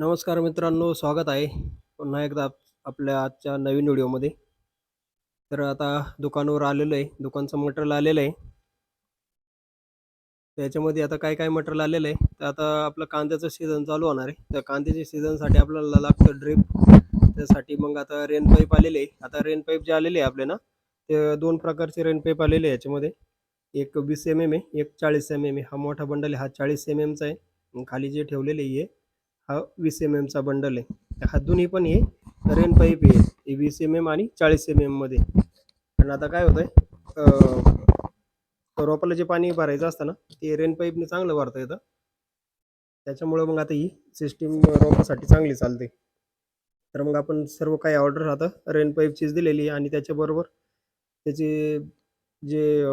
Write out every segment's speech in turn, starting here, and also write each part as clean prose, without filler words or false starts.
नमस्कार मित्रांनो, स्वागत आहे पुन्हा एकदा आपल्या आजच्या नवीन व्हिडिओमध्ये. तर आता दुकानावर आलेलो आहे. दुकानचं मटेरियल आलेलं आहे. त्याच्यामध्ये आता काय-काय मटेरियल आलेलं आहे. तर आता आपलं कांद्याचं सीझन चालू होणार आहे. तर कांद्याच्या सीझनसाठी आपल्याला लागतं ड्रिप. त्यासाठी मग आता रेन पाईप आलेले आहे. आता रेन पाईप जे आलेले आहे आपले ना, ते 2 प्रकारचे रेन पाईप आलेले आहे याच्यामध्ये. एक 20 आहे, एक 40 आहे. हा मोठा बंडल आहे, हा 40 चा आहे. खाली जे ठेवलेले आहे हा 20 चा बंडल आहे. हा दोन्ही पण हे रेन पाईप आहे. हे 20 आणि 40 मध्ये. आणि आता काय होतंय रोपाला जे पाणी भरायचं असतं ना, ते रेन पाईपने चांगलं भरता येतं. त्याच्यामुळं मग आता ही सिस्टीम रोपासाठी चांगली चालते. तर मग आपण सर्व काही ऑर्डर आता रेन पाईपचीच दिलेली आहे आणि त्याच्याबरोबर त्याची जे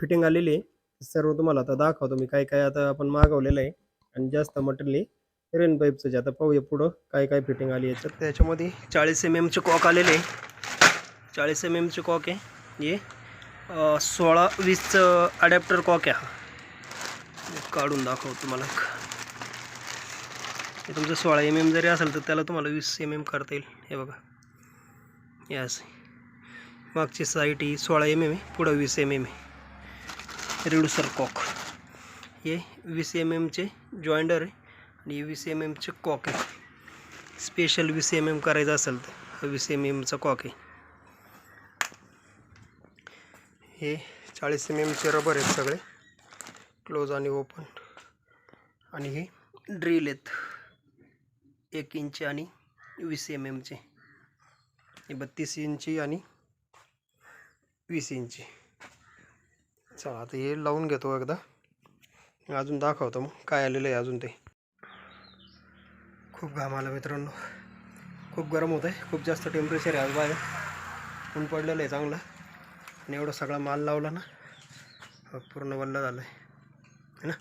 फिटिंग आलेली आहे, सर्व तुम्हाला आता दाखवतो मी काय-काय आता आपण मागवलेलं आहे आणि जास्त मटेरियल रेन पाईपचं जे आता पाहूया पुढं काय-काय फिटिंग आली याच्यात. त्याच्यामध्ये 40 चे कॉक आलेले आहे. 40 चे कॉक आहे. हे 16-20चं अडॅप्टर कॉक आहे हा. काढून दाखवतो तुम्हाला. हे तुमचं 16 जरी असेल तर त्याला तुम्हाला 20 करता येईल. हे बघा, हे असं मागची साईड ही 16 आहे, पुढं 20 आहे. Reducer cock. हे 20 चे जॉइंडर आहे आणि 20 चे कॉक आहे. स्पेशल 20 करायचं असेल तर 20 चा कॉक आहे. हे 40 चे रबर आहेत सगळे, क्लोज आणि ओपन. आणि हे ड्रिल आहेत 1 इंच आणि 20 चे. हे 32 इंची आणि 20 इंची. चला आता हे लावून घेतो एकदा, अजून दाखवतो मग काय आलेलं आहे अजून ते. खूप घाम आला मित्रांनो, खूप गरम होत आहे, खूप जास्त टेम्परेचर आहे आज बाहेर. ऊन पडलेलं आहे चांगलं आणि एवढा सगळा माल लावला ना, पूर्ण वल्ल झालं आहे ना.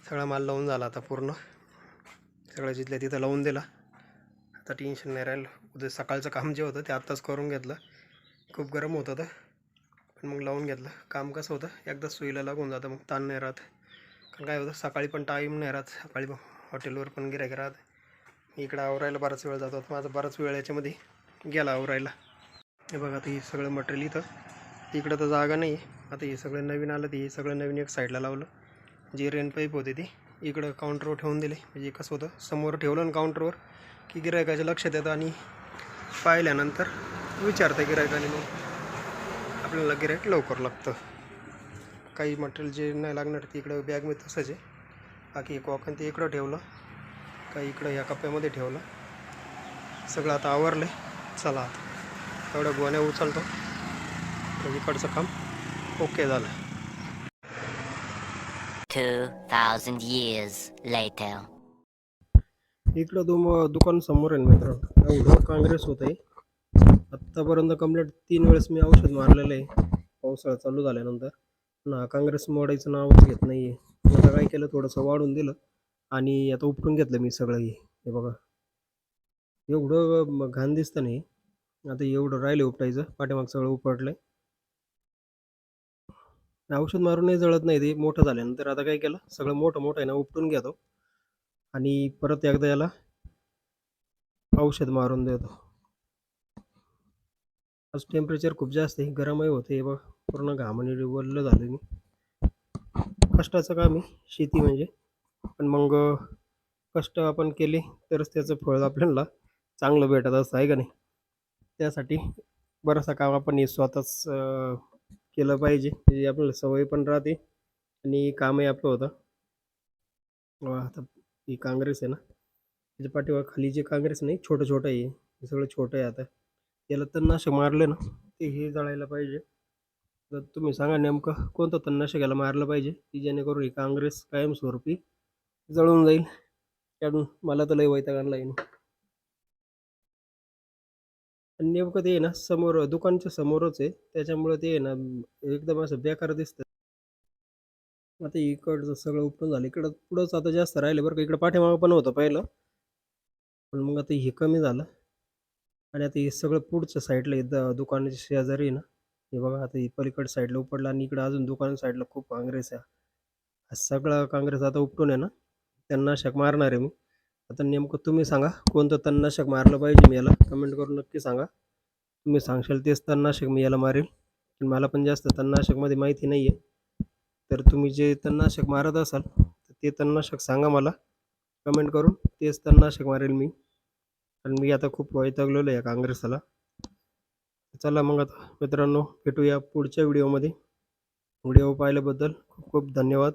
सगळा माल लावून झाला आता पूर्ण, सगळं जिथल्या तिथं लावून दिला. आता टेन्शन नाही राहिलं. उद्या सकाळचं काम जे होतं ते आत्ताच करून घेतलं. खूप गरम होतं तर पण मग लावून घेतलं. काम कसं होतं, एकदा सुईला लागून जातं, मग ताण नाही राहत. कारण काय होतं, सकाळी पण टाईम नाही राहत. सकाळी हॉटेलवर पण गिऱ्हाईक राहत. इकडं आवरायला बराच वेळ जातो. माझा बराच वेळ याच्यामध्ये गेला आवरायला. हे बघा, आता हे सगळं मटेरियल इकडं तर जागा नाही आहे. आता हे सगळं नवीन आलं, ते हे सगळं नवीन एक साईडला लावलं. जे रेन पाईप होते ते इकडं काउंटरवर ठेवून दिले. म्हणजे कसं होतं, समोर ठेवलं ना काउंटरवर की गिऱ्हाईकाच्या लक्षात येतं आणि पाहिल्यानंतर विचारतं गिऱ्हाईकाने, मग आपल्याला गिऱ्हाईक लवकर लागतं. काही मटेरियल जे नाही लागणार ते इकडं बॅगमध्ये तसंच आहे. बाकी कॉकन ते इकडं ठेवलं, काही इकडं या कप्प्यामध्ये ठेवलं. सगळं आता आवरलं. चला आता एवढ्या गोण्या उचलतो, इकडचं काम ओके झालं. 2000 years later. इकडं दुकान समोर आहे मित्रांनो. एवढं काँग्रेस होत आहे. आत्तापर्यंत कंप्लीट 3 वेळेस मी औषध मारलेलं आहे पावसाळा चालू झाल्यानंतर. ना काँग्रेस मोडायचं नावच घेत नाही आहे. आता काय केलं, थोडंसं वाढून दिलं आणि आता उपटून घेतलं मी सगळं. हे बघा, एवढं घाण दिसतं नाही. आता एवढं राहिलं उपटायचं, पाठीमाग सगळं उपटलंय. औषध मारूनही जळत नाही ते मोठं झाल्यानंतर. आता काय केलं, सगळं मोठं आहे ना उपटून घेतो आणि परत एकदा याला औषध मारून देतो. आज टेम्परेचर खूप जास्त आहे, गरमही होते. हे बघ, पूर्ण घामाने वल्ल झालं मी. कष्टाचं काम आहे शेती म्हणजे, पण मग कष्ट आपण केले तरच त्याचं फळ आपल्याला चांगलं भेटत असतं, आहे का नाही. त्यासाठी बरंचसं काम आपण हे स्वतःच केलं पाहिजे, म्हणजे आपल्याला सवय पण राहते आणि कामही आपलं होतं. आता ही काँग्रेस आहे ना, त्याच्या पाठीवर खाली जे काँग्रेस नाही, छोटं आहे हे सगळं छोटं आहे. आता त्याला तणनाशक मारलं ना, ते हे जळायला पाहिजे. तर तुम्ही सांगा नेमकं कोणतं तणनाशक याला मारलं पाहिजे की जेणेकरून ही काँग्रेस कायमस्वरूपी जळून जाईल. कारण मला तर लय वैताग आणला आहे. आणि नेमकं ते आहे ना, समोर दुकानच्या समोरच आहे, त्याच्यामुळं ते आहे ना एकदम असं बेकार दिसतं. आता इकडचं सगळं उपटून झालं. इकडं पुढंच आता जास्त राहिलं बरं का. इकडं पाठीमागं पण होतं पहिलं, पण मग आता हे कमी झालं. आणि आता हे सगळं पुढच्या साईडला इथं दुकानाच्या शेजारी आहे ना, हे बघा, आता हे पलीकडच्या साईडला उपटलं आणि इकडं अजून दुकान साईडला खूप काँग्रेस आहे. हा सगळा काँग्रेस आता उपटून आहे ना, तणनाशक मारणार आहे मी. आता नेमकं तुम्ही सांगा कोणतं तणनाशक मारलं पाहिजे मी याला, कमेंट करून नक्की सांगा. तुम्ही सांगशाल तेच तणनाशक मी याला मारेल. पण मला पण जास्त तणनाशकमध्ये माहिती नाही आहे. तर तुम्ही जे तणनाशक मारत असाल तर ते तणनाशक सांगा मला कमेंट करून, तेच तणनाशक मारेल मी. कारण मी आता खूप वैतागलेलो आहे या काँग्रेसला. चला मग आता मित्रांनो, भेटूया पुढच्या व्हिडिओमध्ये. व्हिडिओ पाहिल्याबद्दल खूप खूप धन्यवाद.